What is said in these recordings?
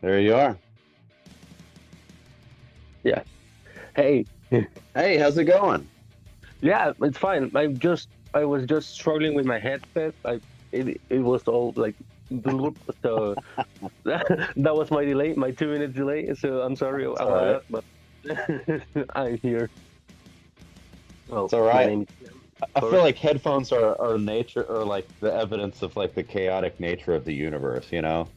There you are. Yeah. Hey. Hey, how's it going? Yeah, it's fine. I was just struggling with my headset. It was all like bloop, so that was my delay, my 2 minutes delay. So I'm sorry It's all right. about that, but I'm here. It's Well, all my right. name is I feel sorry. like headphones are nature or like the evidence of like the chaotic nature of the universe, you know?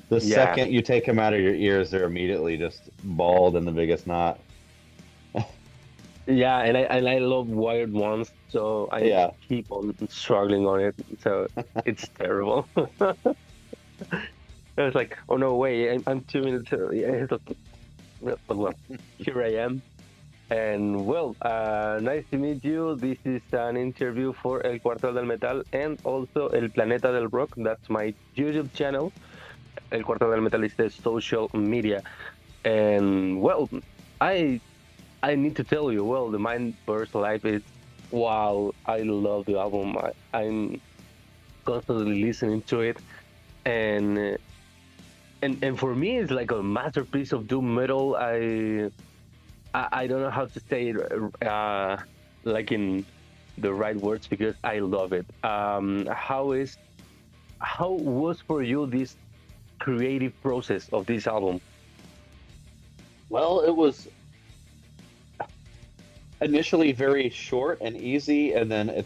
The Yeah. second you take them out of your ears, they're immediately just bald in the biggest knot. Yeah, and I love wired ones, so I Yeah. keep on struggling on it. So it's terrible. I was like, oh no way, I'm 2 minutes early. But well, here I am. And well, nice to meet you. This is an interview for El Cuarto del Metal and also El Planeta del Rock. That's my YouTube channel. El Cuarto del Metal is the social media. And well, I I need to tell you, well, the Mind Burst Live is wow. I love the album. I'm constantly listening to it, and and for me, it's like a masterpiece of doom metal. I don't know how to say it like in the right words because I love it. How was for you this creative process of this album? Well, it was initially very short and easy, and then it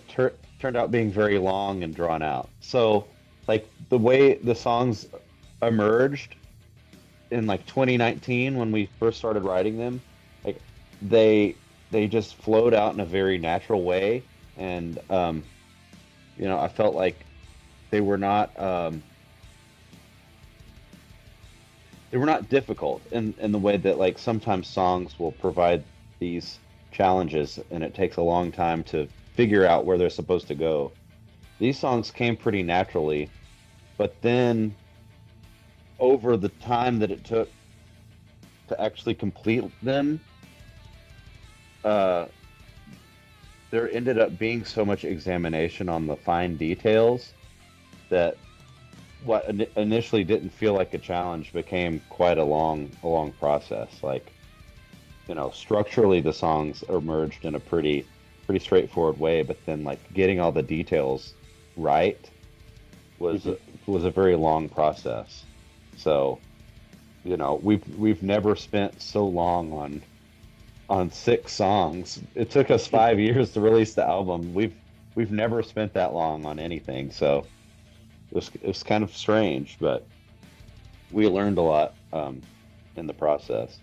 turned out being very long and drawn out. So, like the way the songs emerged in like 2019 when we first started writing them, like they they just flowed out in a very natural way, and I felt like they were not they were not difficult in the way that like sometimes songs will provide these challenges and it takes a long time to figure out where they're supposed to go. These songs came pretty naturally, but then over the time that it took to actually complete them, uh, there ended up being so much examination on the fine details that what initially didn't feel like a challenge became quite a long process. Like, structurally the songs emerged in a pretty straightforward way, but then like getting all the details right was Mhm. was a very long process. So, we've never spent so long on six songs. It took us 5 years to release the album. We've never spent that long on anything. So it was kind of strange, but we learned a lot in the process.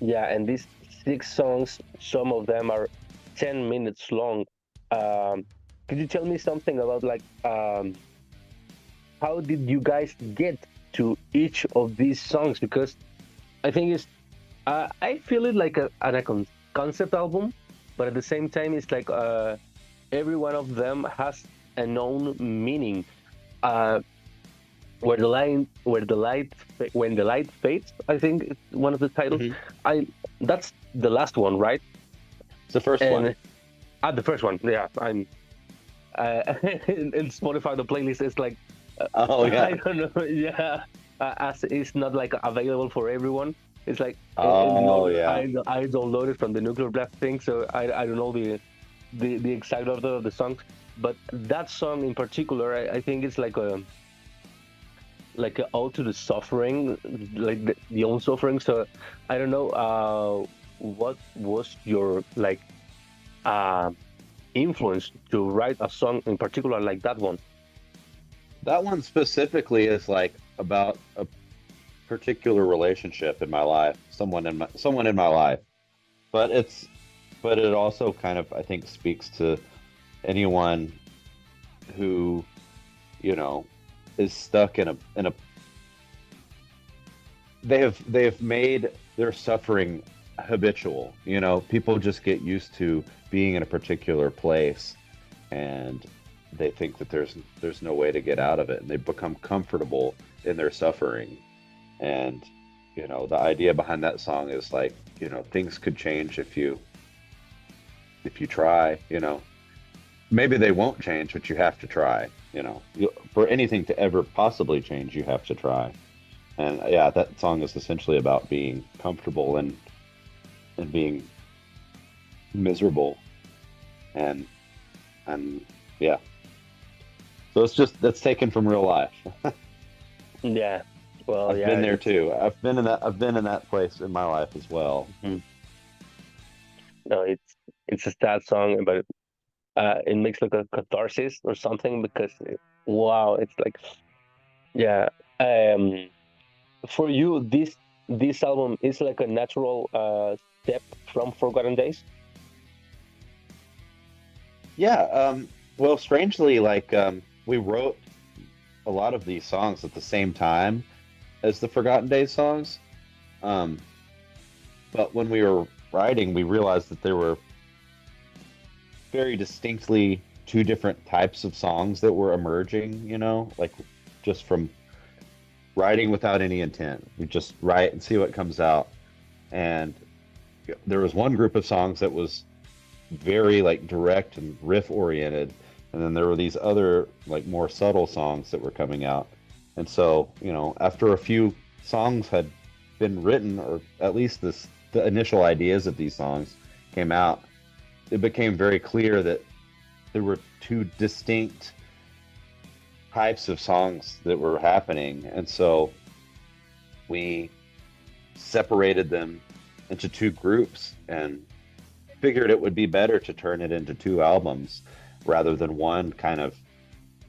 Yeah, and these 6 songs, some of them are 10 minutes long. Um, could you tell me something about like how did you guys get to each of these songs? Because I think it's I feel it like a concept album, but at the same time, it's like every one of them has a known meaning. Uh, when the light fades, I think it's one of the titles. Hmm. I That's the last one, right? It's the first one. And the first one, yeah. I'm in Spotify the playlist is like Oh I yeah. don't know, yeah. As it's not like available for everyone. It's like Oh yeah. I downloaded from the Nuclear Blast thing, so I don't know the exact order of the songs, but that song in particular, I think it's like a ode to the suffering, like the own suffering. So I don't know what was your like uh, influence to write a song in particular like that one. That one specifically is like about a particular relationship in my life, someone in my life. But it also kind of I think speaks to anyone who, you know, is stuck in a they have made their suffering habitual. People just get used to being in a particular place, and they think that there's no way to get out of it, and they become comfortable in their suffering. And the idea behind that song is like, things could change if you try. Maybe they won't change, but you have to try. For anything to ever possibly change, you have to try. And yeah, that song is essentially about being comfortable and being miserable, and and yeah. So it's just that's taken from real life. Yeah. Well, I've yeah. been there too. I've been in that place in my life as well. Mhm. No, it's a sad song, but it makes like a catharsis or something because wow, it's like yeah. Um, for you, this album is like a natural step from Forgotten Days. Yeah. Well, strangely, we wrote a lot of these songs at the same time as the Forgotten Days songs. Um, but when we were writing, we realized that there were very distinctly two different types of songs that were emerging, like just from writing without any intent. We just write and see what comes out. And there was one group of songs that was very like direct and riff oriented, and then there were these other like more subtle songs that were coming out. And so, after a few songs had been written, or at least the initial ideas of these songs came out, it became very clear that there were two distinct types of songs that were happening. And so we separated them into two groups and figured it would be better to turn it into two albums rather than one kind of,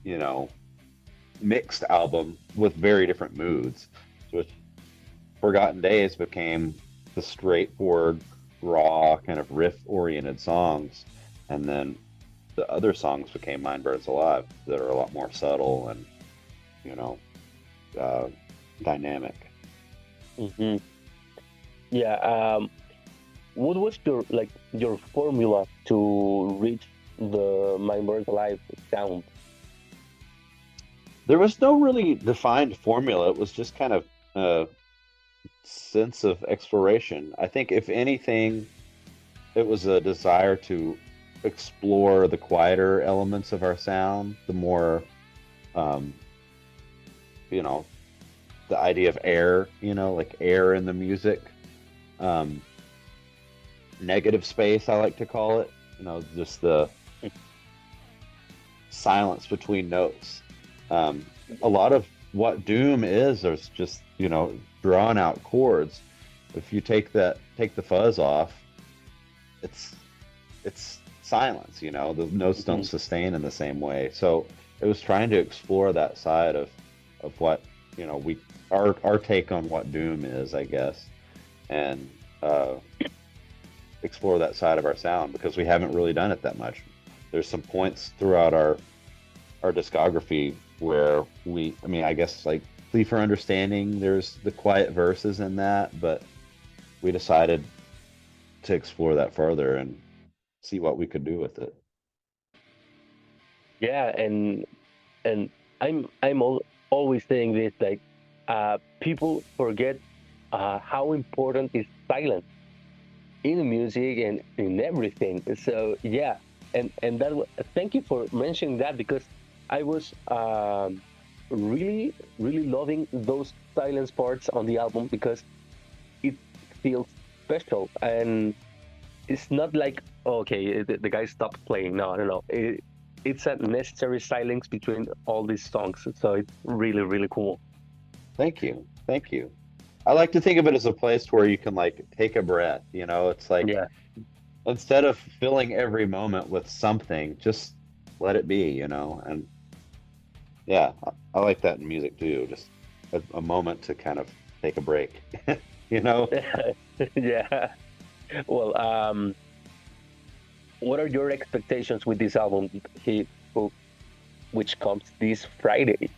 you know, mixed album with very different moods. So Forgotten Days became the straightforward, raw, kind of riff oriented songs. And then the other songs became Mind Burns Alive that are a lot more subtle and, you know, uh, dynamic. Hmm. Yeah. What was your formula to reach the Mind Burns Alive sound? There was no really defined formula. It was just kind of a sense of exploration. I think, if anything, it was a desire to explore the quieter elements of our sound, the more, um, you know, the idea of air, like air in the music. Um, Negative space, I like to call it. Just the silence between notes. Um, a lot of what doom is just, drawn out chords. If you take the fuzz off, it's silence. The notes don't Mhm. sustain in the same way. So it was trying to explore that side of what, we our take on what doom is, I guess, and explore that side of our sound, because we haven't really done it that much. There's some points throughout our discography where I mean, I guess, like Plea for Understanding, there's the quiet verses in that, but we decided to explore that further and see what we could do with it. Yeah, and always saying this, like people forget how important is silence in music and in everything. So yeah, and thank you for mentioning that, because I was really loving those silence parts on the album, because it feels special, and it's not like, okay, the guy stopped playing. No, no, no. It's a necessary silence between all these songs, so it's really cool. Thank you. Thank you. I like to think of it as a place where you can like take a breath, it's like, Yeah. instead of filling every moment with something, just let it be, and yeah, I like that in music too. Just a moment to kind of take a break, you know? Yeah. Well, what are your expectations with this album, he, which comes this Friday?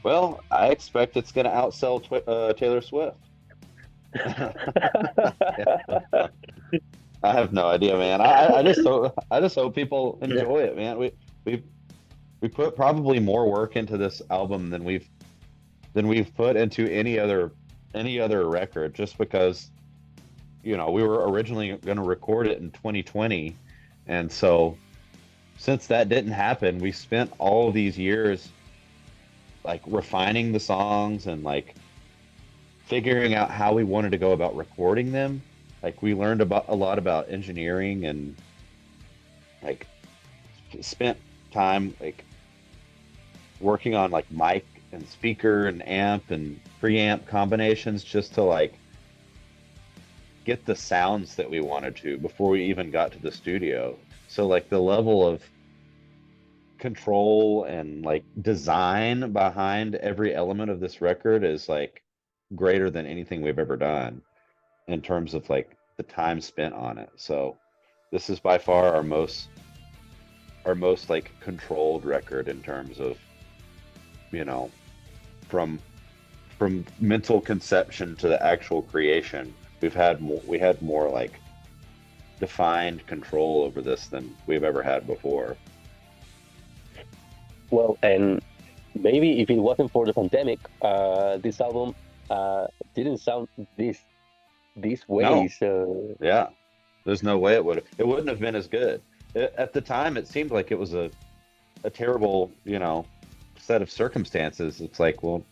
Well, I expect it's going to outsell Taylor Swift. I have no idea, man. I just hope people Yeah. enjoy it, man. We we put probably more work into this album than we've put into any other record, just because we were originally going to record it in 2020, and so since that didn't happen, we spent all of these years like refining the songs and like figuring out how we wanted to go about recording them. Like we learned about a lot about engineering and like spent time like working on like mic and speaker and amp and preamp combinations just to like get the sounds that we wanted to before we even got to the studio. So like the level of control and like design behind every element of this record is like greater than anything we've ever done in terms of like the time spent on it. So this is by far our most like controlled record in terms of, you know, from mental conception to the actual creation. We had more like defined control over this than we've ever had before. Well, and maybe if it wasn't for the pandemic, this album didn't sound this way. No. So Yeah, there's no way it wouldn't have been as good. At the time, it seemed like it was a terrible, you know, set of circumstances. It's like, well,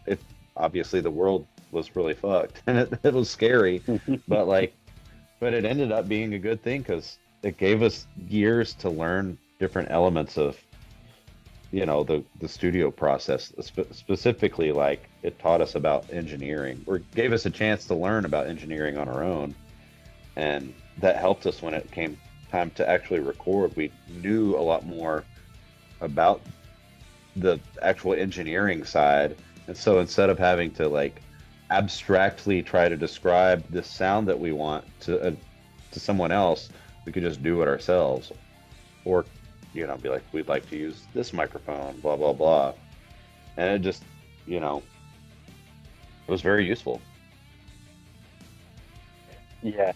it obviously the world was really fucked and it was scary, but it ended up being a good thing because it gave us years to learn different elements of, you know, the studio process. Specifically, like it taught us about engineering, or gave us a chance to learn about engineering on our own, and that helped us when it came time to actually record. We knew a lot more about the actual engineering side, and so instead of having to like abstractly try to describe the sound that we want to someone else, we could just do it ourselves, or, you know, be like, we'd like to use this microphone, blah blah blah, and it just, you know, it was very useful. yeah.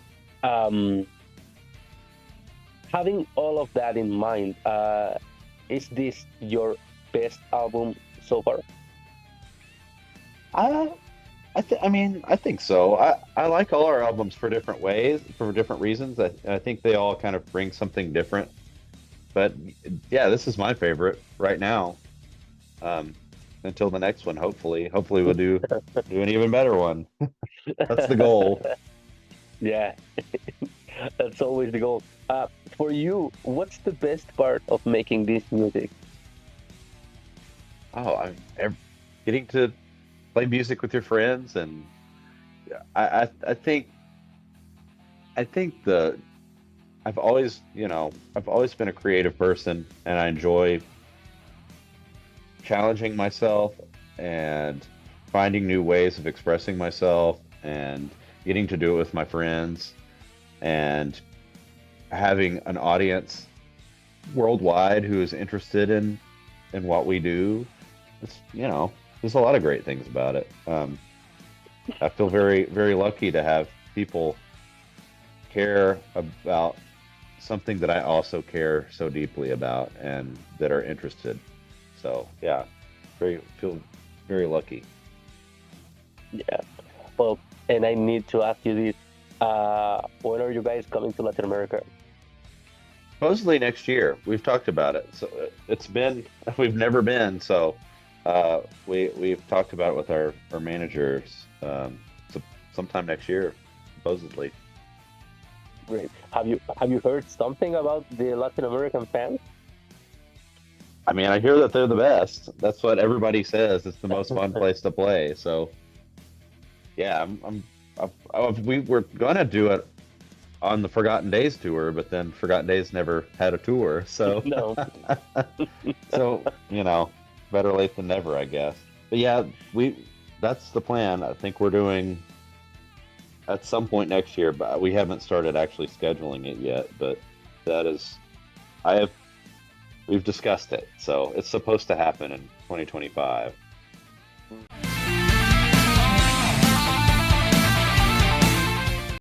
Having all of that in mind, is this your best album so far? I mean, I think so. I like all our albums for different ways, for different reasons. I think they all kind of bring something different. But yeah, this is my favorite right now. Until the next one, hopefully we'll do an even better one. That's the goal. Yeah, that's always the goal. For you, what's the best part of making this music? Oh, getting to play music with your friends, and I think I've always, you know, I've always been a creative person, and I enjoy challenging myself and finding new ways of expressing myself and getting to do it with my friends and having an audience worldwide who is interested in what we do. It's, you know, there's a lot of great things about it. I feel very, very lucky to have people care about something that I also care so deeply about and that are interested. So yeah, feel very lucky. Yeah. Well, and I need to ask you this: when are you guys coming to Latin America? Supposedly next year. We've talked about it. So we've never been. So we've talked about it with our managers. So sometime next year, supposedly. Great. Have you heard something about the Latin American fans? I mean, I hear that they're the best. That's what everybody says. It's the most fun place to play. So yeah, we were gonna do it on the Forgotten Days tour, but then Forgotten Days never had a tour. So No. so, you know, better late than never, I guess. But yeah, that's the plan. I think we're doing at some point next year, but we haven't started actually scheduling it yet. But that is, we've discussed it, so it's supposed to happen in 2025.